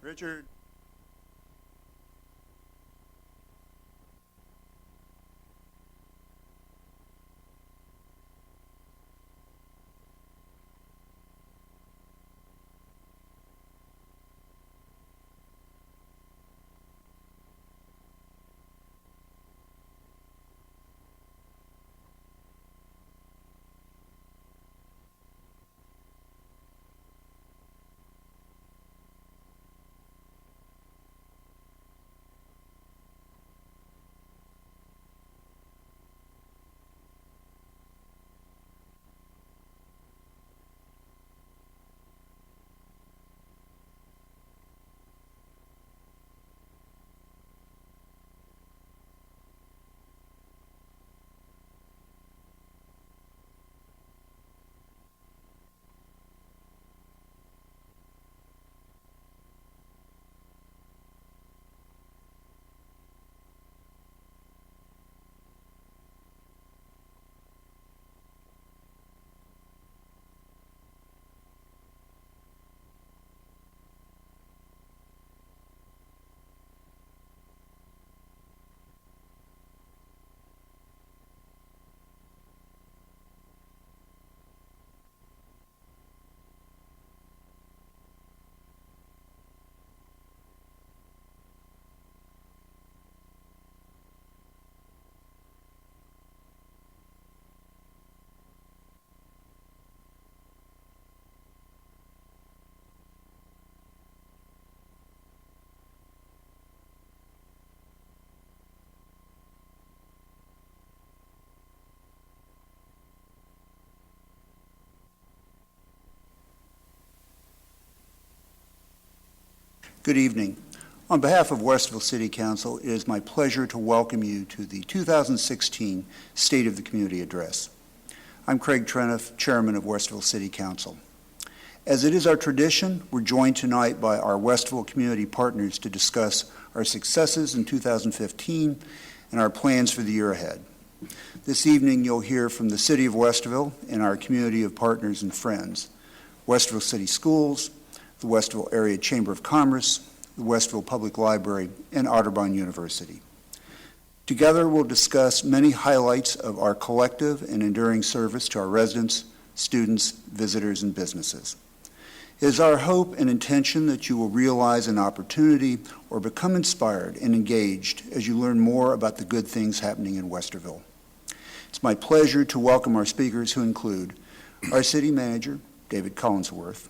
Richard. Good evening. On behalf of Westerville City Council, it is my pleasure to welcome you to the 2016 State of the Community Address. I'm Craig Treniff, Chairman of Westerville City Council. As it is our tradition, we're joined tonight by our Westerville community partners to discuss our successes in 2015 and our plans for the year ahead. This evening, you'll hear from the City of Westerville and our community of partners and friends, Westerville City Schools, the Westerville Area Chamber of Commerce, the Westerville Public Library, and Otterbein University. Together, we'll discuss many highlights of our collective and enduring service to our residents, students, visitors, and businesses. It is our hope and intention that you will realize an opportunity or become inspired and engaged as you learn more about the good things happening in Westerville. It's my pleasure to welcome our speakers, who include our City Manager, David Collinsworth,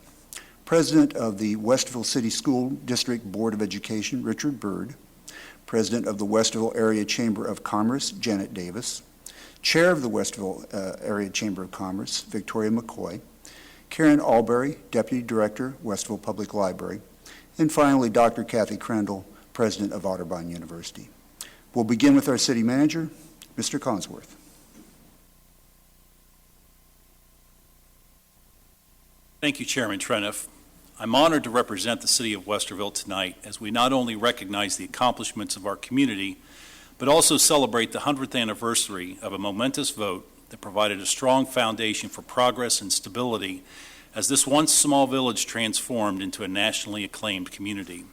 President of the Westerville City School District Board of Education, Richard Byrd, President of the Westerville Area Chamber of Commerce, Janet Davis, Chair of the Westerville Area Chamber of Commerce, Victoria McCoy, Karen Albury, Deputy Director, Westerville Public Library, and finally, Dr. Cathy Crandall, President of Otterbein University. We'll begin with our City Manager, Mr. Collinsworth. Thank you, Chairman Treniff. I'm honored to represent the City of Westerville tonight as we not only recognize the accomplishments of our community, but also celebrate the 100th anniversary of a momentous vote that provided a strong foundation for progress and stability as this once small village transformed into a nationally acclaimed community.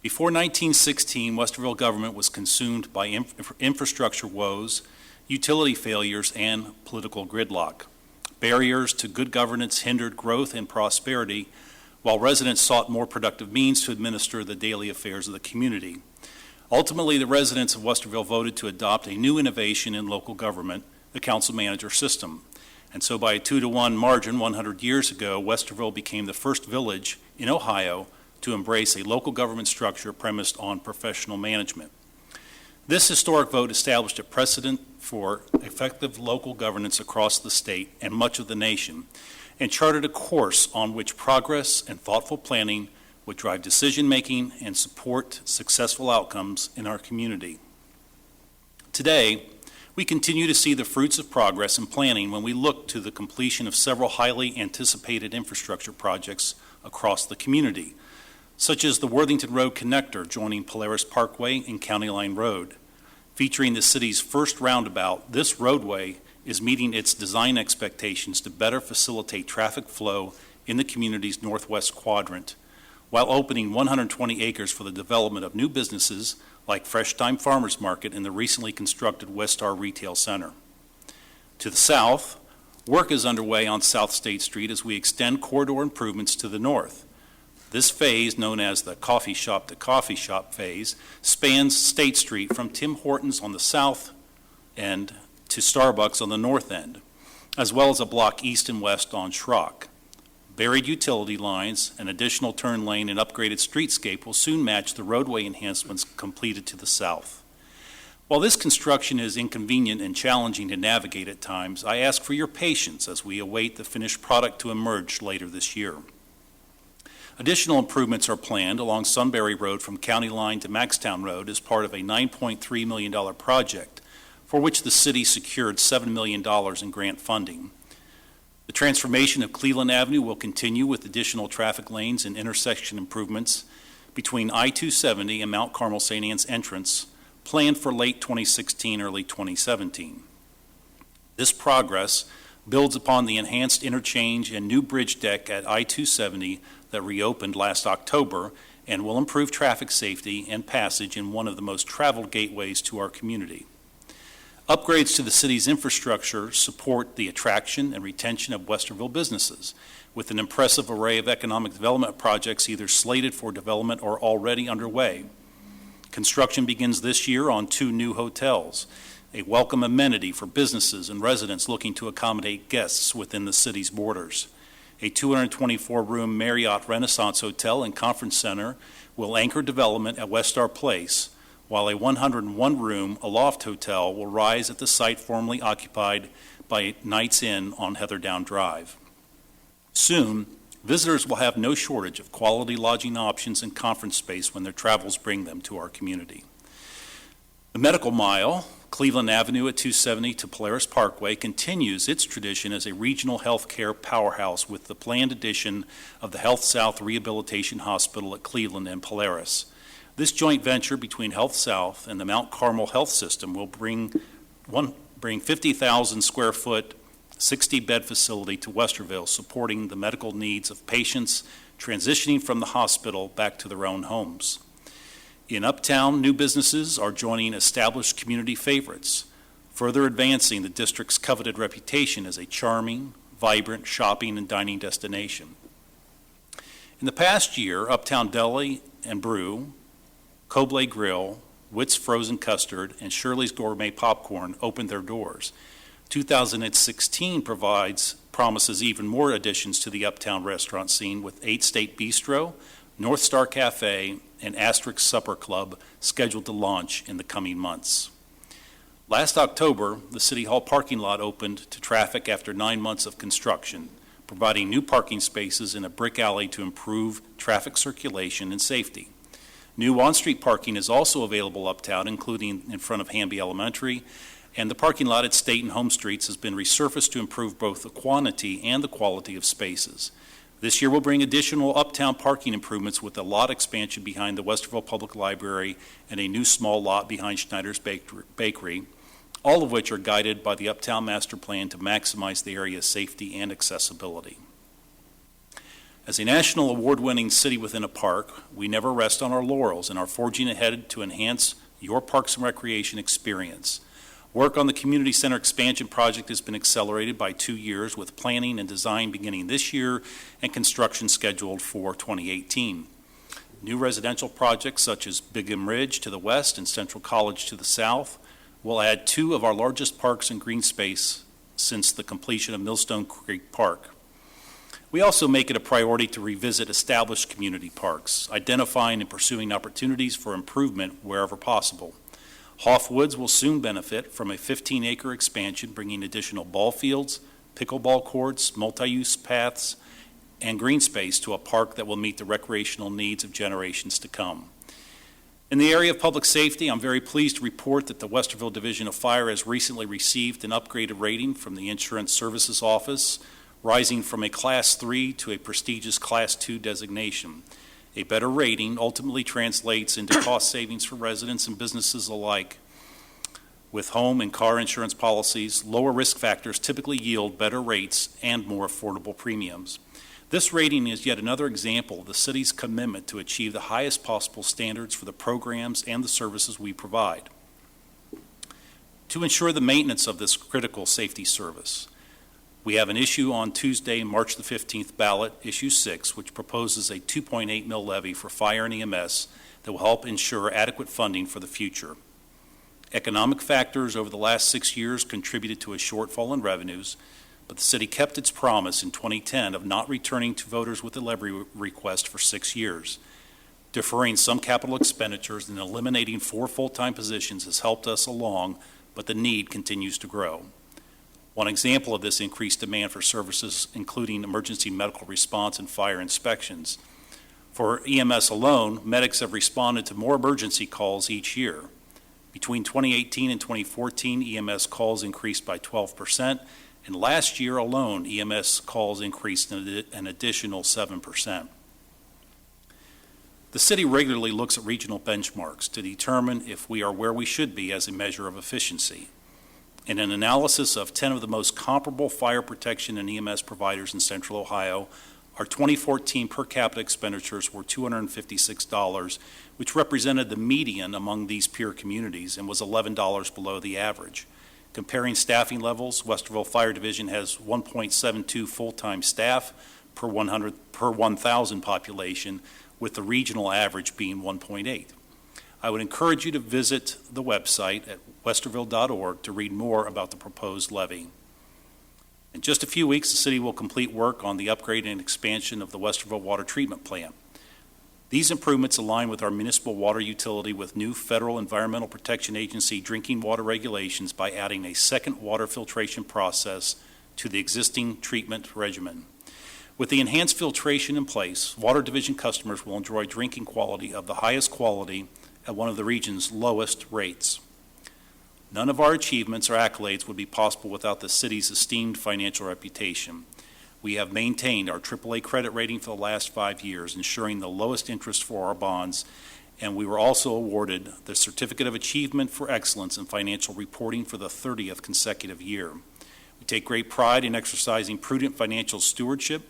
Before 1916, Westerville government was consumed by infrastructure woes, utility failures, and political gridlock. Barriers to good governance hindered growth and prosperity, while residents sought more productive means to administer the daily affairs of the community. Ultimately, the residents of Westerville voted to adopt a new innovation in local government, the council manager system. And so by a 2-to-1 margin 100 years ago, Westerville became the first village in Ohio to embrace a local government structure premised on professional management. This historic vote established a precedent for effective local governance across the state and much of the nation, and charted a course on which progress and thoughtful planning would drive decision-making and support successful outcomes in our community. Today, we continue to see the fruits of progress and planning when we look to the completion of several highly anticipated infrastructure projects across the community, such as the Worthington Road Connector joining Polaris Parkway and County Line Road. Featuring the city's first roundabout, this roadway is meeting its design expectations to better facilitate traffic flow in the community's northwest quadrant, while opening 120 acres for the development of new businesses like Fresh Time Farmers Market in the recently constructed Westar Retail Center. To the south, work is underway on South State Street as we extend corridor improvements to the north. This phase, known as the coffee shop to coffee shop phase, spans State Street from Tim Hortons on the south end to Starbucks on the north end, as well as a block east and west on Schrock. Buried utility lines, an additional turn lane, and upgraded streetscape will soon match the roadway enhancements completed to the south. While this construction is inconvenient and challenging to navigate at times, I ask for your patience as we await the finished product to emerge later this year. Additional improvements are planned along Sunbury Road from County Line to Maxtown Road as part of a $9.3 million project, for which the city secured $7 million in grant funding. The transformation of Cleveland Avenue will continue with additional traffic lanes and intersection improvements between I-270 and Mount Carmel St. Anne's entrance, planned for late 2016, early 2017. This progress builds upon the enhanced interchange and new bridge deck at I-270 that reopened last October and will improve traffic safety and passage in one of the most traveled gateways to our community. Upgrades to the city's infrastructure support the attraction and retention of Westerville businesses, with an impressive array of economic development projects either slated for development or already underway. Construction begins this year on 2 new hotels, a welcome amenity for businesses and residents looking to accommodate guests within the city's borders. A 224-room Marriott Renaissance Hotel and Conference Center will anchor development at Westar Place, while a 101-room Aloft Hotel will rise at the site formerly occupied by Knights Inn on Heatherdown Drive. Soon, visitors will have no shortage of quality lodging options and conference space when their travels bring them to our community. The Medical Mile, Cleveland Avenue at 270 to Polaris Parkway, continues its tradition as a regional health care powerhouse with the planned addition of the Health South Rehabilitation Hospital at Cleveland and Polaris. This joint venture between Health South and the Mount Carmel Health System will bring 50,000 square foot, 60-bed facility to Westerville, supporting the medical needs of patients transitioning from the hospital back to their own homes. In Uptown, new businesses are joining established community favorites, further advancing the district's coveted reputation as a charming, vibrant shopping and dining destination. In the past year, Uptown Deli and Brew, Cobley Grill, Witt's Frozen Custard, and Shirley's Gourmet Popcorn opened their doors. 2016 promises even more additions to the Uptown restaurant scene with 8 State Bistro, North Star Cafe, and Asterisk Supper Club scheduled to launch in the coming months. Last October, the City Hall parking lot opened to traffic after 9 months of construction, providing new parking spaces in a brick alley to improve traffic circulation and safety. New on-street parking is also available uptown, including in front of Hamby Elementary, and the parking lot at State and Home Streets has been resurfaced to improve both the quantity and the quality of spaces. This year will bring additional uptown parking improvements with a lot expansion behind the Westerville Public Library and a new small lot behind Schneider's Bakery, all of which are guided by the Uptown Master Plan to maximize the area's safety and accessibility. As a national award-winning city within a park, we never rest on our laurels and are forging ahead to enhance your Parks and Recreation experience. Work on the Community Center expansion project has been accelerated by 2 years, with planning and design beginning this year and construction scheduled for 2018. New residential projects such as Bigham Ridge to the west and Central College to the south will add 2 of our largest parks and green space since the completion of Millstone Creek Park. We also make it a priority to revisit established community parks, identifying and pursuing opportunities for improvement wherever possible. Hoff Woods will soon benefit from a 15-acre expansion, bringing additional ball fields, pickleball courts, multi-use paths, and green space to a park that will meet the recreational needs of generations to come. In the area of public safety, I'm very pleased to report that the Westerville Division of Fire has recently received an upgraded rating from the Insurance Services Office, rising from a Class 3 to a prestigious Class 2 designation. A better rating ultimately translates into cost savings for residents and businesses alike. With home and car insurance policies, lower risk factors typically yield better rates and more affordable premiums. This rating is yet another example of the city's commitment to achieve the highest possible standards for the programs and the services we provide. To ensure the maintenance of this critical safety service, we have an issue on Tuesday, March the 15th ballot, Issue 6, which proposes a 2.8 mil levy for fire and EMS that will help ensure adequate funding for the future. Economic factors over the last 6 years contributed to a shortfall in revenues, but the city kept its promise in 2010 of not returning to voters with a levy request for 6 years. Deferring some capital expenditures and eliminating 4 full-time positions has helped us along, but the need continues to grow. One example of this increased demand for services including emergency medical response and fire inspections. For EMS alone, medics have responded to more emergency calls each year. Between 2018 and 2014, EMS calls increased by 12%, and last year alone, EMS calls increased an additional 7%. The city regularly looks at regional benchmarks to determine if we are where we should be as a measure of efficiency. In an analysis of 10 of the most comparable fire protection and EMS providers in Central Ohio, our 2014 per capita expenditures were $256, which represented the median among these peer communities and was $11 below the average. Comparing staffing levels, Westerville Fire Division has 1.72 full-time staff per 1,000 population, with the regional average being 1.8. I would encourage you to visit the website at westerville.org to read more about the proposed levy. In just a few weeks, the city will complete work on the upgrade and expansion of the Westerville Water Treatment Plant. These improvements align with our municipal water utility with new Federal Environmental Protection Agency drinking water regulations by adding a second water filtration process to the existing treatment regimen. With the enhanced filtration in place, Water Division customers will enjoy drinking quality of the highest quality at one of the region's lowest rates. None of our achievements or accolades would be possible without the city's esteemed financial reputation. We have maintained our AAA credit rating for the last 5 years, ensuring the lowest interest for our bonds, and we were also awarded the Certificate of Achievement for Excellence in Financial Reporting for the 30th consecutive year. We take great pride in exercising prudent financial stewardship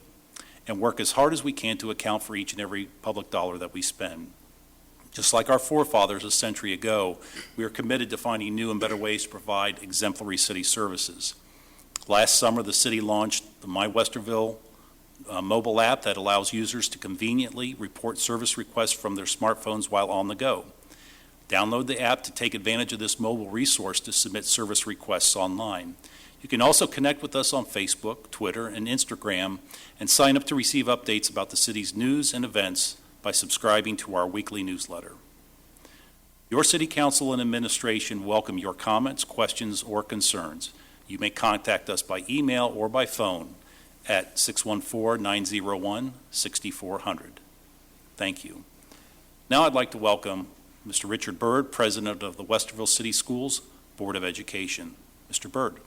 and work as hard as we can to account for each and every public dollar that we spend. Just like our forefathers a century ago, we are committed to finding new and better ways to provide exemplary city services. Last summer, the city launched the My Westerville mobile app that allows users to conveniently report service requests from their smartphones while on the go. Download the app to take advantage of this mobile resource to submit service requests online. You can also connect with us on Facebook, Twitter, and Instagram, and sign up to receive updates about the city's news and events by subscribing to our weekly newsletter. Your City Council and Administration welcome your comments, questions, or concerns. You may contact us by email or by phone at 614-901-6400. Thank you. Now I'd like to welcome Mr. Richard Byrd, President of the Westerville City Schools Board of Education. Mr. Byrd.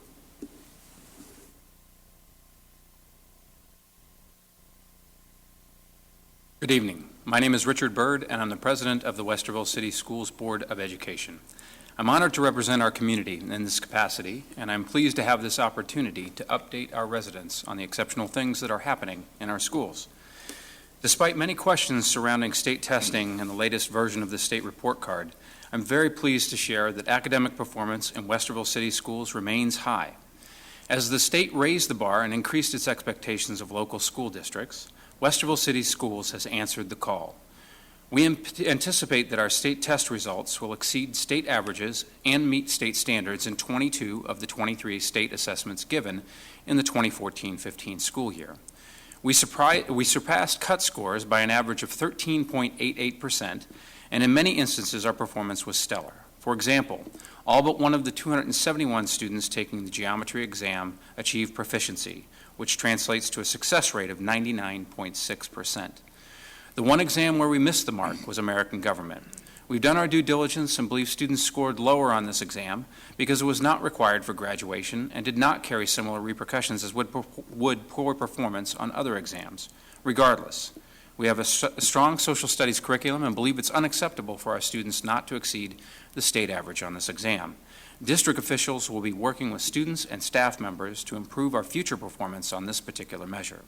Good evening. My name is Richard Byrd, and I'm the president of the Westerville City Schools Board of Education. I'm honored to represent our community in this capacity, and I'm pleased to have this opportunity to update our residents on the exceptional things that are happening in our schools. Despite many questions surrounding state testing and the latest version of the state report card, I'm very pleased to share that academic performance in Westerville City Schools remains high. As the state raised the bar and increased its expectations of local school districts, Westerville City Schools has answered the call. We anticipate that our state test results will exceed state averages and meet state standards in 22 of the 23 state assessments given in the 2014-15 school year. We surpassed cut scores by an average of 13.88%, and in many instances our performance was stellar. For example, all but one of the 271 students taking the geometry exam achieved proficiency, which translates to a success rate of 99.6%. The one exam where we missed the mark was American Government. We've done our due diligence and believe students scored lower on this exam because it was not required for graduation and did not carry similar repercussions as would poor performance on other exams. Regardless, we have a strong social studies curriculum and believe it's unacceptable for our students not to exceed the state average on this exam. District officials will be working with students and staff members to improve our future performance on this particular measure.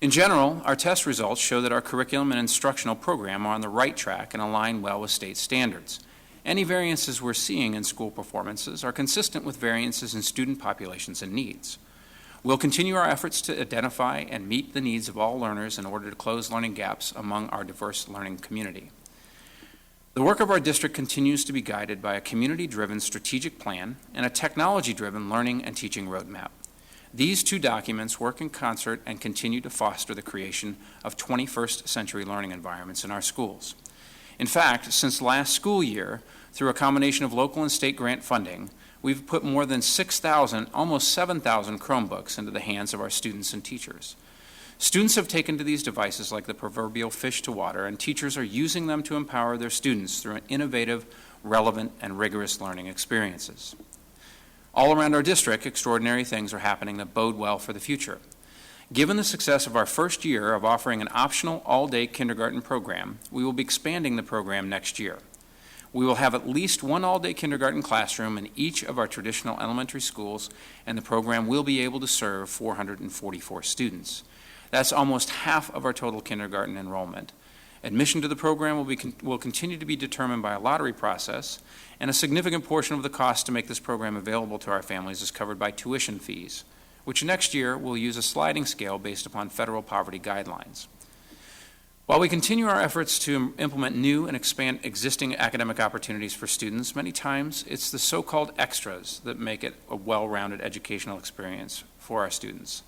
In general, our test results show that our curriculum and instructional program are on the right track and align well with state standards. Any variances we're seeing in school performances are consistent with variances in student populations and needs. We'll continue our efforts to identify and meet the needs of all learners in order to close learning gaps among our diverse learning community. The work of our district continues to be guided by a community-driven strategic plan and a technology-driven learning and teaching roadmap. These two documents work in concert and continue to foster the creation of 21st century learning environments in our schools. In fact, since last school year, through a combination of local and state grant funding, we've put more than 6,000, almost 7,000 Chromebooks into the hands of our students and teachers. Students have taken to these devices like the proverbial fish to water, and teachers are using them to empower their students through innovative, relevant, and rigorous learning experiences. All around our district, extraordinary things are happening that bode well for the future. Given the success of our first year of offering an optional all-day kindergarten program, we will be expanding the program next year. We will have at least one all-day kindergarten classroom in each of our traditional elementary schools, and the program will be able to serve 444 students. That's almost half of our total kindergarten enrollment. Admission to the program will continue to be determined by a lottery process, and a significant portion of the cost to make this program available to our families is covered by tuition fees, which next year will use a sliding scale based upon federal poverty guidelines. While we continue our efforts to implement new and expand existing academic opportunities for students, many times it's the so-called extras that make it a well-rounded educational experience for our students.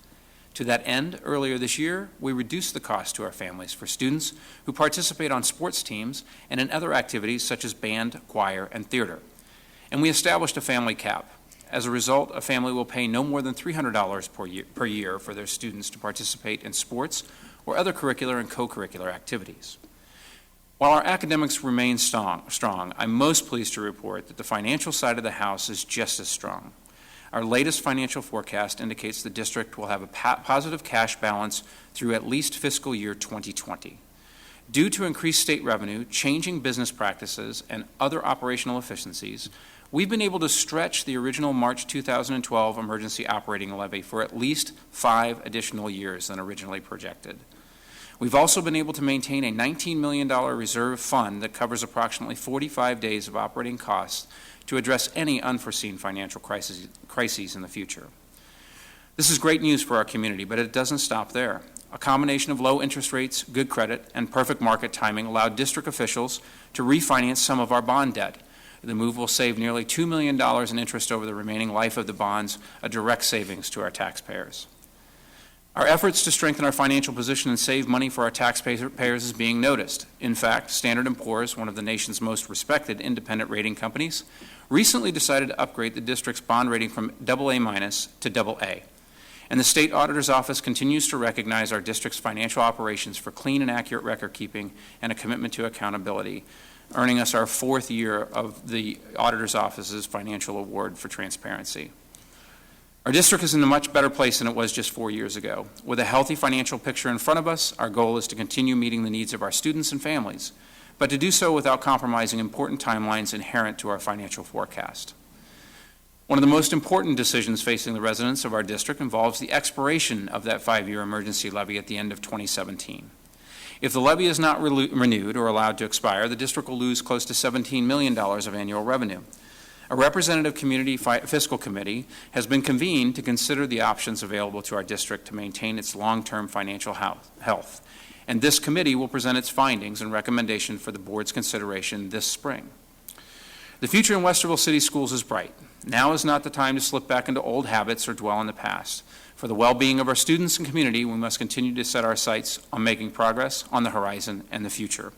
To that end, earlier this year, we reduced the cost to our families for students who participate on sports teams and in other activities such as band, choir, and theater. And we established a family cap. As a result, a family will pay no more than $300 per year for their students to participate in sports or other curricular and co-curricular activities. While our academics remain strong, I'm most pleased to report that the financial side of the house is just as strong. Our latest financial forecast indicates the district will have a positive cash balance through at least fiscal year 2020. Due to increased state revenue, changing business practices, and other operational efficiencies, we've been able to stretch the original March 2012 emergency operating levy for at least 5 additional years than originally projected. We've also been able to maintain a $19 million reserve fund that covers approximately 45 days of operating costs to address any unforeseen financial crises in the future. This is great news for our community, but it doesn't stop there. A combination of low interest rates, good credit, and perfect market timing allowed district officials to refinance some of our bond debt. The move will save nearly $2 million in interest over the remaining life of the bonds, a direct savings to our taxpayers. Our efforts to strengthen our financial position and save money for our taxpayers is being noticed. In fact, Standard & Poor's, one of the nation's most respected independent rating companies, recently decided to upgrade the district's bond rating from AA- to AA. And the State Auditor's Office continues to recognize our district's financial operations for clean and accurate record keeping and a commitment to accountability, earning us our 4th year of the Auditor's Office's Financial Award for Transparency. Our district is in a much better place than it was just 4 years ago. With a healthy financial picture in front of us, our goal is to continue meeting the needs of our students and families, but to do so without compromising important timelines inherent to our financial forecast. One of the most important decisions facing the residents of our district involves the expiration of that 5-year emergency levy at the end of 2017. If the levy is not renewed or allowed to expire, the district will lose close to $17 million of annual revenue. A representative community fiscal committee has been convened to consider the options available to our district to maintain its long-term financial health. And this committee will present its findings and recommendation for the board's consideration this spring. The future in Westerville City Schools is bright. Now is not the time to slip back into old habits or dwell in the past. For the well-being of our students and community, we must continue to set our sights on making progress on the horizon and the future.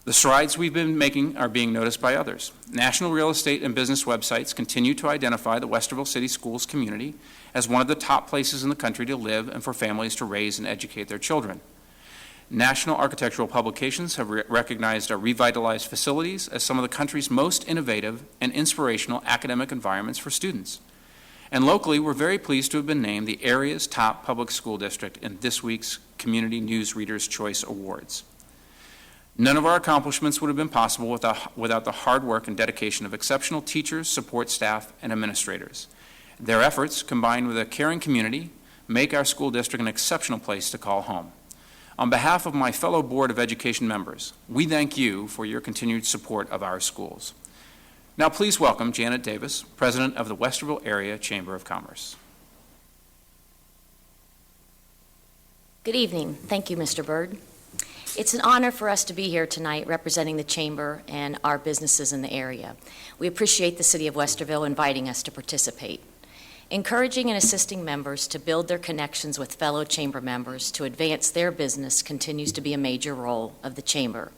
The strides we've been making are being noticed by others. National real estate and business websites continue to identify the Westerville City Schools community as one of the top places in the country to live and for families to raise and educate their children. National architectural publications have recognized our revitalized facilities as some of the country's most innovative and inspirational academic environments for students. And locally, we're very pleased to have been named the area's top public school district in this week's Community News Readers' Choice Awards. None of our accomplishments would have been possible without the hard work and dedication of exceptional teachers, support staff, and administrators. Their efforts, combined with a caring community, make our school district an exceptional place to call home. On behalf of my fellow Board of Education members, we thank you for your continued support of our schools. Now please welcome Janet Davis, President of the Westerville Area Chamber of Commerce. Good evening. Thank you, Mr. Byrd. It's an honor for us to be here tonight representing the Chamber and our businesses in the area. We appreciate the City of Westerville inviting us to participate. Encouraging and assisting members to build their connections with fellow Chamber members to advance their business continues to be a major role of the Chamber.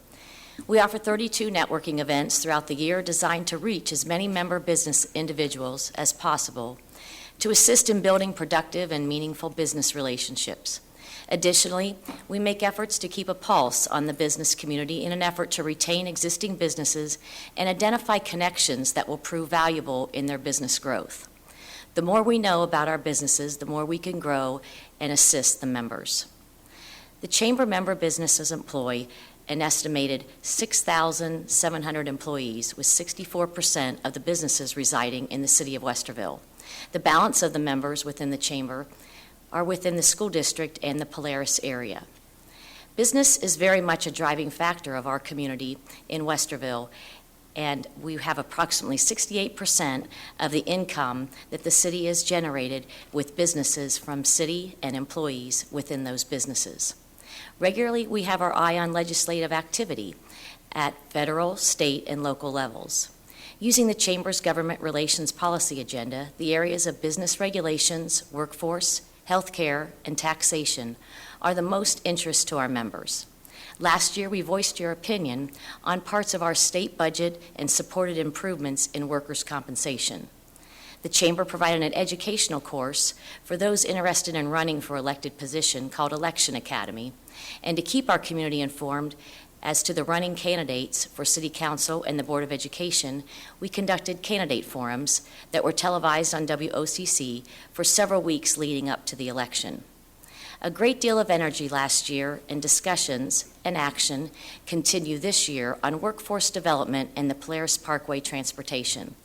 We offer 32 networking events throughout the year designed to reach as many member business individuals as possible to assist in building productive and meaningful business relationships. Additionally, we make efforts to keep a pulse on the business community in an effort to retain existing businesses and identify connections that will prove valuable in their business growth. The more we know about our businesses, the more we can grow and assist the members. The Chamber member businesses employ an estimated 6,700 employees, with 64% of the businesses residing in the City of Westerville. The balance of the members within the Chamber are within the school district and the Polaris area. Business is very much a driving factor of our community in Westerville, and we have approximately 68% of the income that the city has generated with businesses from city and employees within those businesses. Regularly, we have our eye on legislative activity at federal, state, and local levels. Using the Chamber's government relations policy agenda, the areas of business regulations, workforce, healthcare, and taxation are the most interest to our members. Last year, we voiced your opinion on parts of our state budget and supported improvements in workers' compensation. The Chamber provided an educational course for those interested in running for elected position called Election Academy, and to keep our community informed as to the running candidates for City Council and the Board of Education, we conducted candidate forums that were televised on WOCC for several weeks leading up to the election. A great deal of energy last year and discussions and action continue this year on workforce development and the Polaris Parkway transportation.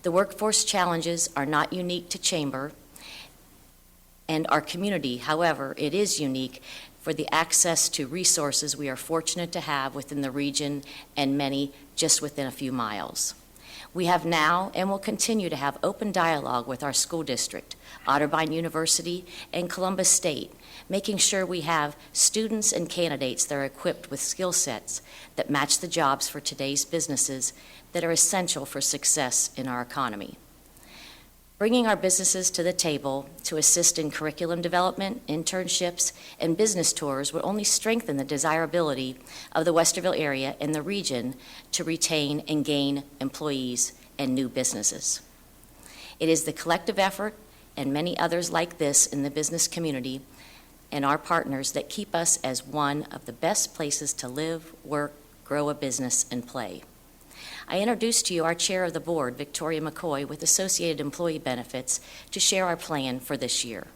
The workforce challenges are not unique to Chamber and our community. However, it is unique for the access to resources we are fortunate to have within the region, and many just within a few miles. We have now and will continue to have open dialogue with our school district, Otterbein University, and Columbus State, making sure we have students and candidates that are equipped with skill sets that match the jobs for today's businesses that are essential for success in our economy. Bringing our businesses to the table to assist in curriculum development, internships, and business tours will only strengthen the desirability of the Westerville area and the region to retain and gain employees and new businesses. It is the collective effort and many others like this in the business community and our partners that keep us as one of the best places to live, work, grow a business, and play. I introduce to you our Chair of the Board, Victoria McCoy, with Associated Employee Benefits, to share our plan for this year.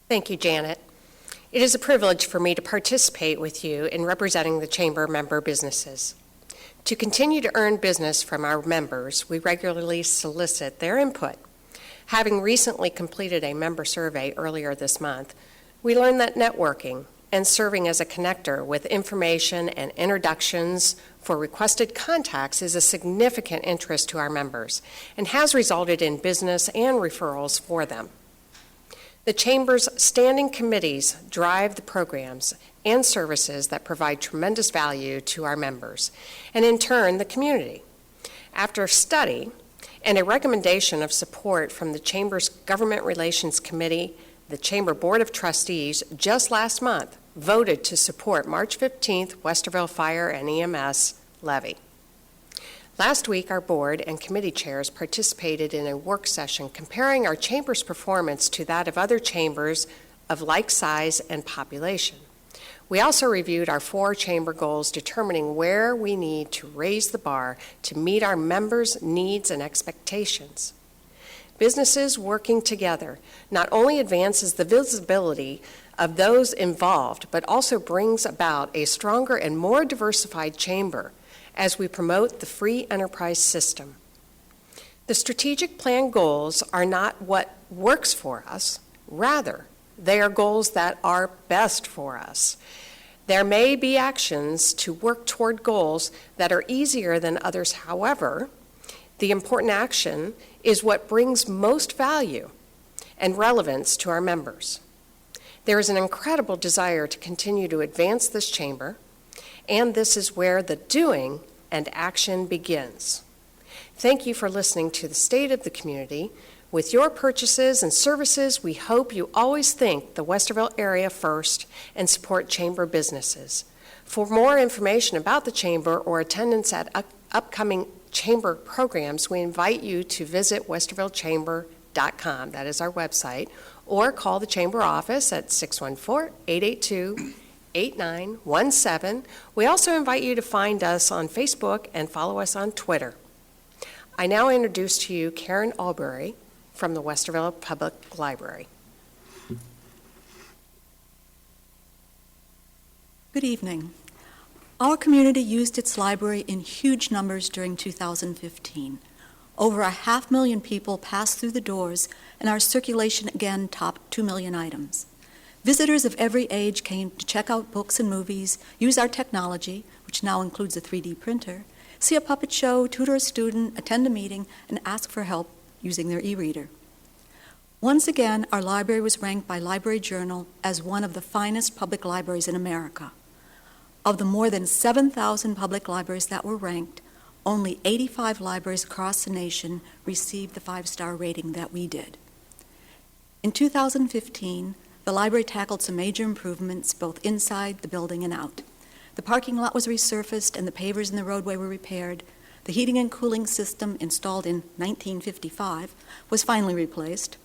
Thank you, Janet. It is a privilege for me to participate with you in representing the Chamber member businesses. To continue to earn business from our members, we regularly solicit their input. Having recently completed a member survey earlier this month, we learned that networking and serving as a connector with information and introductions for requested contacts is a significant interest to our members and has resulted in business and referrals for them. The Chamber's standing committees drive the programs and services that provide tremendous value to our members, and in turn, the community. After study and a recommendation of support from the Chamber's Government Relations Committee, the Chamber Board of Trustees just last month voted to support March 15th Westerville Fire and EMS levy. Last week, our board and committee chairs participated in a work session comparing our chamber's performance to that of other chambers of like size and population. We also reviewed our 4 chamber goals, determining where we need to raise the bar to meet our members' needs and expectations. Businesses working together not only advances the visibility of those involved, but also brings about a stronger and more diversified chamber as we promote the free enterprise system. The strategic plan goals are not what works for us. Rather, they are goals that are best for us. There may be actions to work toward goals that are easier than others. However, the important action is what brings most value and relevance to our members. There is an incredible desire to continue to advance this chamber, and this is where the doing and action begins. Thank you for listening to the State of the Community. With your purchases and services, we hope you always think the Westerville area first and support chamber businesses. For more information about the chamber or attendance at upcoming chamber programs, we invite you to visit westervillechamber.com. That is our website, or call the chamber office at 614-882-8917. We also invite you to find us on Facebook and follow us on Twitter. I now introduce to you Karen Albury from the Westerville Public Library. Good evening. Our community used its library in huge numbers during 2015. Over 500,000 people passed through the doors, and our circulation again topped 2 million items. Visitors of every age came to check out books and movies, use our technology, which now includes a 3D printer, see a puppet show, tutor a student, attend a meeting, and ask for help using their e-reader. Once again, our library was ranked by Library Journal as one of the finest public libraries in America. Of the more than 7,000 public libraries that were ranked, only 85 libraries across the nation received the 5-star rating that we did. In 2015, the library tackled some major improvements both inside the building and out. The parking lot was resurfaced and the pavers in the roadway were repaired. The heating and cooling system, installed in 1955, was finally replaced.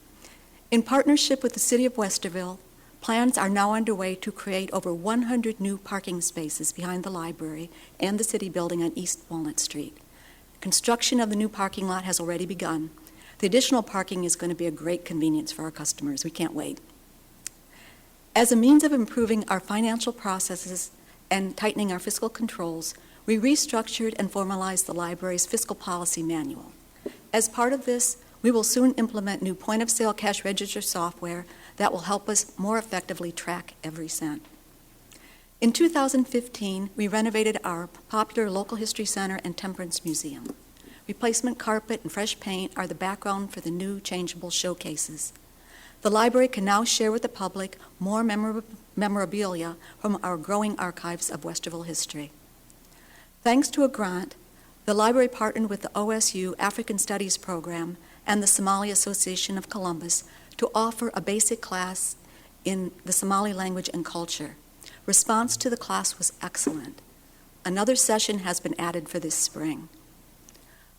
In partnership with the City of Westerville, plans are now underway to create over 100 new parking spaces behind the library and the city building on East Walnut Street. Construction of the new parking lot has already begun. The additional parking is going to be a great convenience for our customers. We can't wait. As a means of improving our financial processes and tightening our fiscal controls, we restructured and formalized the library's fiscal policy manual. As part of this, we will soon implement new point-of-sale cash register software that will help us more effectively track every cent. In 2015, we renovated our popular local history center and temperance museum. Replacement carpet and fresh paint are the background for the new changeable showcases. The library can now share with the public more memorabilia from our growing archives of Westerville history. Thanks to a grant, the library partnered with the OSU African Studies Program and the Somali Association of Columbus to offer a basic class in the Somali language and culture. Response to the class was excellent. Another session has been added for this spring.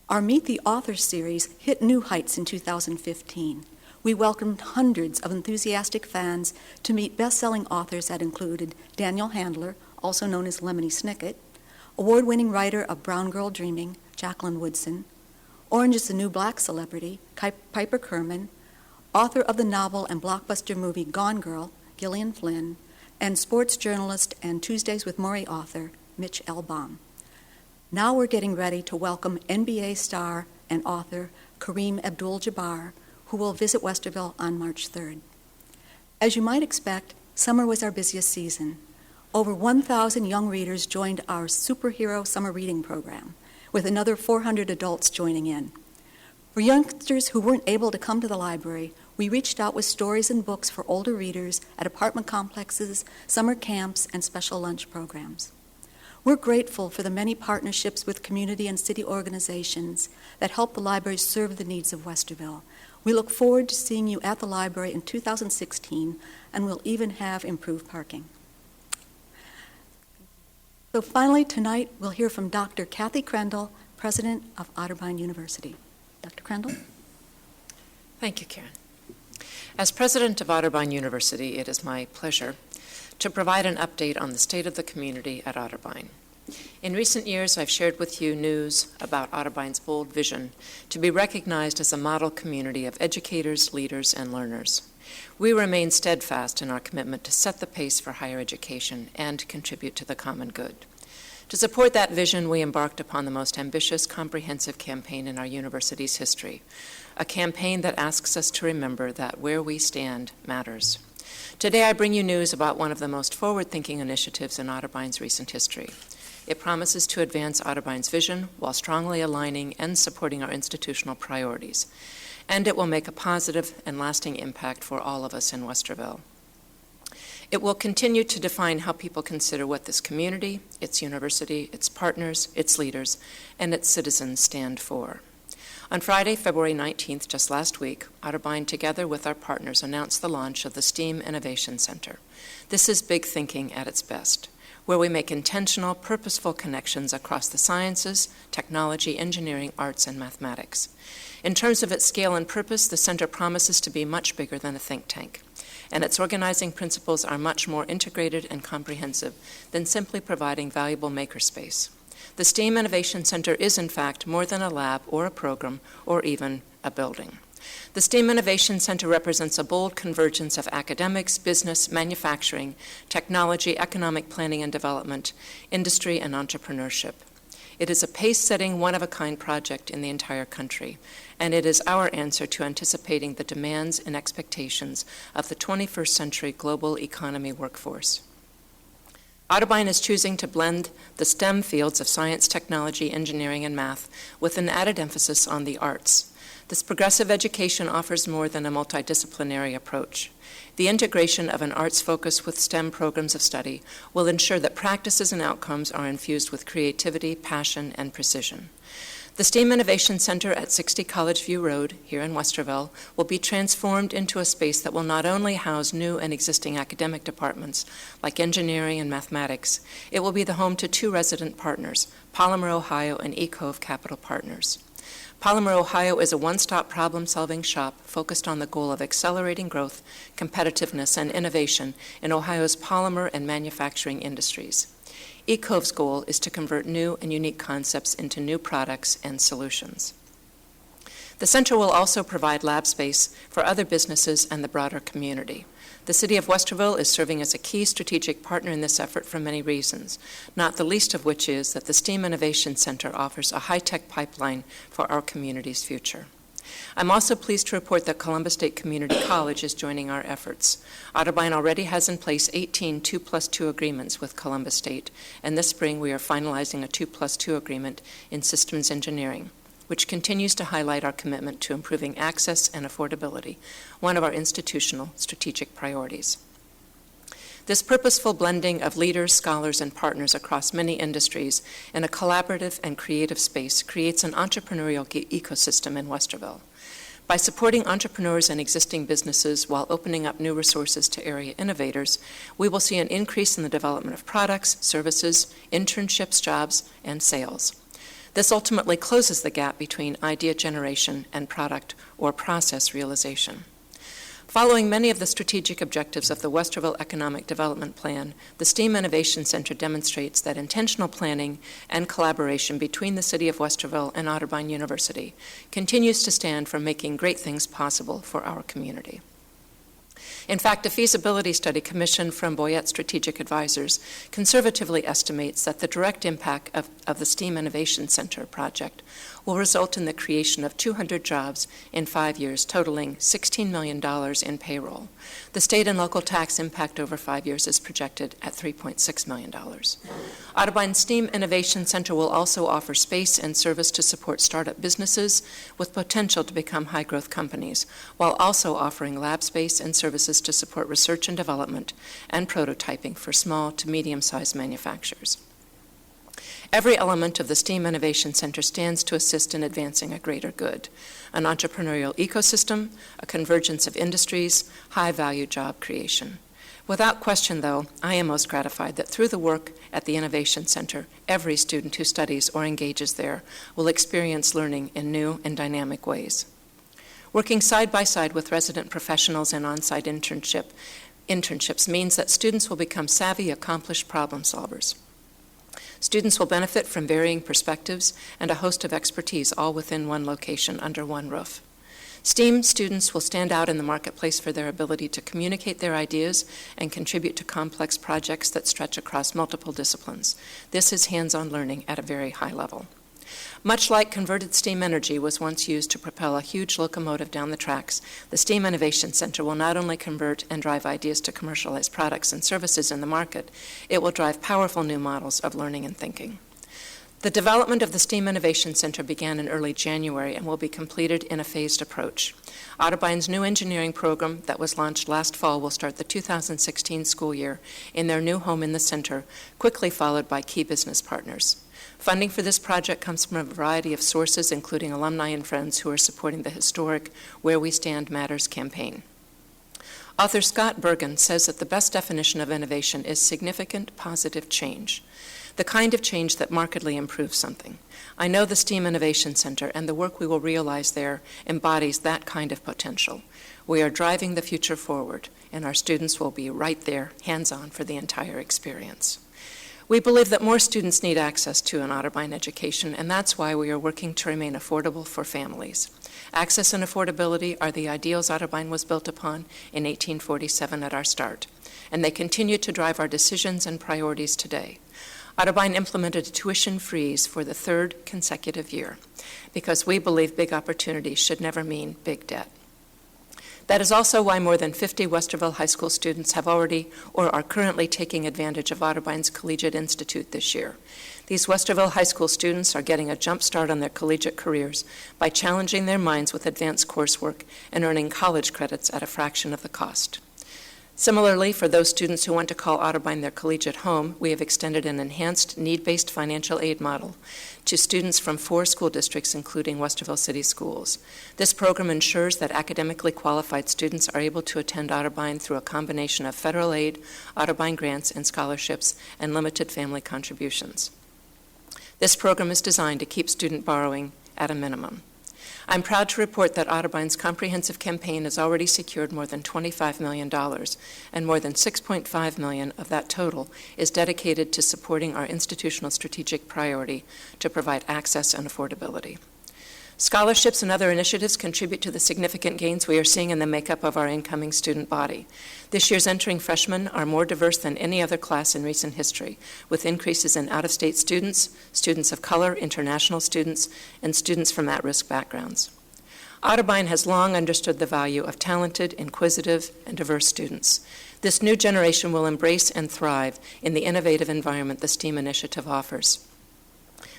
Our Meet the Author series hit new heights in 2015. We welcomed hundreds of enthusiastic fans to meet best-selling authors that included Daniel Handler, also known as Lemony Snicket, award-winning writer of Brown Girl Dreaming, Jacqueline Woodson, Orange is the New Black Celebrity, Piper Kerman, author of the novel and blockbuster movie Gone Girl, Gillian Flynn, and sports journalist and Tuesdays with Morrie author, Mitch L. Baum. Now we're getting ready to welcome NBA star and author Kareem Abdul-Jabbar, who will visit Westerville on March 3rd. As you might expect, summer was our busiest season. Over 1,000 young readers joined our superhero summer reading program, with another 400 adults joining in. For youngsters who weren't able to come to the library, we reached out with stories and books for older readers at apartment complexes, summer camps, and special lunch programs. We're grateful for the many partnerships with community and city organizations that help the library serve the needs of Westerville. We look forward to seeing you at the library in 2016, and we'll even have improved parking. So finally, tonight, we'll hear from Dr. Cathy Crandall, president of Otterbein University. Dr. Crandall? Thank you, Karen. As president of Otterbein University, it is my pleasure to provide an update on the state of the community at Otterbein. In recent years, I've shared with you news about Otterbein's bold vision to be recognized as a model community of educators, leaders, and learners. We remain steadfast in our commitment to set the pace for higher education and contribute to the common good. To support that vision, we embarked upon the most ambitious, comprehensive campaign in our university's history, a campaign that asks us to remember that where we stand matters. Today, I bring you news about one of the most forward-thinking initiatives in Otterbein's recent history. It promises to advance Otterbein's vision while strongly aligning and supporting our institutional priorities, and it will make a positive and lasting impact for all of us in Westerville. It will continue to define how people consider what this community, its university, its partners, its leaders, and its citizens stand for. On Friday, February 19th, just last week, Otterbein, together with our partners, announced the launch of the STEAM Innovation Center. This is big thinking at its best, where we make intentional, purposeful connections across the sciences, technology, engineering, arts, and mathematics. In terms of its scale and purpose, the center promises to be much bigger than a think tank, and its organizing principles are much more integrated and comprehensive than simply providing valuable makerspace. The STEAM Innovation Center is, in fact, more than a lab or a program or even a building. The STEAM Innovation Center represents a bold convergence of academics, business, manufacturing, technology, economic planning and development, industry, and entrepreneurship. It is a pace-setting, one-of-a-kind project in the entire country, and it is our answer to anticipating the demands and expectations of the 21st century global economy workforce. Otterbein is choosing to blend the STEM fields of science, technology, engineering, and math with an added emphasis on the arts. This progressive education offers more than a multidisciplinary approach. The integration of an arts focus with STEM programs of study will ensure that practices and outcomes are infused with creativity, passion, and precision. The STEAM Innovation Center at 60 College View Road, here in Westerville, will be transformed into a space that will not only house new and existing academic departments, like engineering and mathematics, it will be the home to two resident partners, Polymer Ohio and eCove Capital Partners. Polymer Ohio is a one-stop problem-solving shop focused on the goal of accelerating growth, competitiveness, and innovation in Ohio's polymer and manufacturing industries. eCove's goal is to convert new and unique concepts into new products and solutions. The center will also provide lab space for other businesses and the broader community. The City of Westerville is serving as a key strategic partner in this effort for many reasons, not the least of which is that the STEAM Innovation Center offers a high-tech pipeline for our community's future. I'm also pleased to report that Columbus State Community College is joining our efforts. Otterbein already has in place 18 2+2 agreements with Columbus State, and this spring we are finalizing a 2+2 agreement in systems engineering, which continues to highlight our commitment to improving access and affordability, one of our institutional strategic priorities. This purposeful blending of leaders, scholars, and partners across many industries in a collaborative and creative space creates an entrepreneurial ecosystem in Westerville. By supporting entrepreneurs and existing businesses while opening up new resources to area innovators, we will see an increase in the development of products, services, internships, jobs, and sales. This ultimately closes the gap between idea generation and product or process realization. Following many of the strategic objectives of the Westerville Economic Development Plan, the STEAM Innovation Center demonstrates that intentional planning and collaboration between the City of Westerville and Otterbein University continues to stand for making great things possible for our community. In fact, a feasibility study commissioned from Boyette Strategic Advisors conservatively estimates that the direct impact of the STEAM Innovation Center project will result in the creation of 200 jobs in 5 years, totaling $16 million in payroll. The state and local tax impact over 5 years is projected at $3.6 million. Otterbein STEAM Innovation Center will also offer space and service to support startup businesses with potential to become high-growth companies, while also offering lab space and services to support research and development and prototyping for small to medium-sized manufacturers. Every element of the STEAM Innovation Center stands to assist in advancing a greater good, an entrepreneurial ecosystem, a convergence of industries, high-value job creation. Without question, though, I am most gratified that through the work at the Innovation Center, every student who studies or engages there will experience learning in new and dynamic ways. Working side by side with resident professionals and on-site internships means that students will become savvy, accomplished problem solvers. Students will benefit from varying perspectives and a host of expertise all within one location under one roof. STEAM students will stand out in the marketplace for their ability to communicate their ideas and contribute to complex projects that stretch across multiple disciplines. This is hands-on learning at a very high level. Much like converted steam energy was once used to propel a huge locomotive down the tracks, the STEAM Innovation Center will not only convert and drive ideas to commercialize products and services in the market, it will drive powerful new models of learning and thinking. The development of the STEAM Innovation Center began in early January and will be completed in a phased approach. Otterbein's new engineering program that was launched last fall will start the 2016 school year in their new home in the center, quickly followed by key business partners. Funding for this project comes from a variety of sources, including alumni and friends who are supporting the historic Where We Stand Matters campaign. Author Scott Bergen says that the best definition of innovation is significant positive change, the kind of change that markedly improves something. I know the STEAM Innovation Center and the work we will realize there embodies that kind of potential. We are driving the future forward, and our students will be right there, hands-on, for the entire experience. We believe that more students need access to an Otterbein education, and that's why we are working to remain affordable for families. Access and affordability are the ideals Otterbein was built upon in 1847 at our start, and they continue to drive our decisions and priorities today. Otterbein implemented a tuition freeze for the third consecutive year because we believe big opportunities should never mean big debt. That is also why more than 50 Westerville High School students have already or are currently taking advantage of Otterbein's Collegiate Institute this year. These Westerville High School students are getting a jump start on their collegiate careers by challenging their minds with advanced coursework and earning college credits at a fraction of the cost. Similarly, for those students who want to call Otterbein their collegiate home, we have extended an enhanced need-based financial aid model to students from 4 school districts, including Westerville City Schools. This program ensures that academically qualified students are able to attend Otterbein through a combination of federal aid, Otterbein grants and scholarships, and limited family contributions. This program is designed to keep student borrowing at a minimum. I'm proud to report that Otterbein's comprehensive campaign has already secured more than $25 million, and more than $6.5 million of that total is dedicated to supporting our institutional strategic priority to provide access and affordability. Scholarships and other initiatives contribute to the significant gains we are seeing in the makeup of our incoming student body. This year's entering freshmen are more diverse than any other class in recent history, with increases in out-of-state students, students of color, international students, and students from at-risk backgrounds. Otterbein has long understood the value of talented, inquisitive, and diverse students. This new generation will embrace and thrive in the innovative environment the STEAM initiative offers.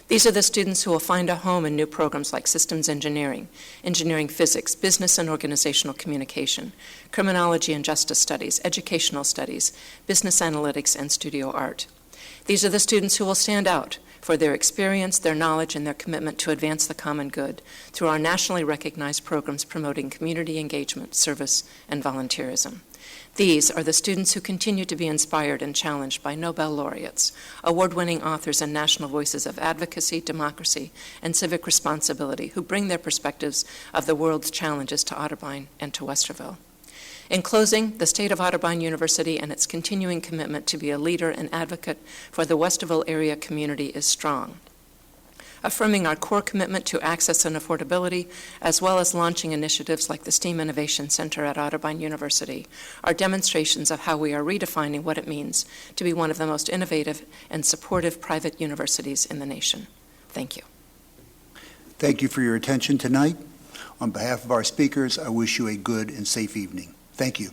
These are the students who will find a home in new programs like systems engineering, engineering physics, business and organizational communication, criminology and justice studies, educational studies, business analytics, and studio art. These are the students who will stand out for their experience, their knowledge, and their commitment to advance the common good through our nationally recognized programs promoting community engagement, service, and volunteerism. These are the students who continue to be inspired and challenged by Nobel laureates, award-winning authors, and national voices of advocacy, democracy, and civic responsibility who bring their perspectives of the world's challenges to Otterbein and to Westerville. In closing, the state of Otterbein University and its continuing commitment to be a leader and advocate for the Westerville area community is strong. Affirming our core commitment to access and affordability, as well as launching initiatives like the STEAM Innovation Center at Otterbein University, are demonstrations of how we are redefining what it means to be one of the most innovative and supportive private universities in the nation. Thank you. Thank you for your attention tonight. On behalf of our speakers, I wish you a good and safe evening. Thank you.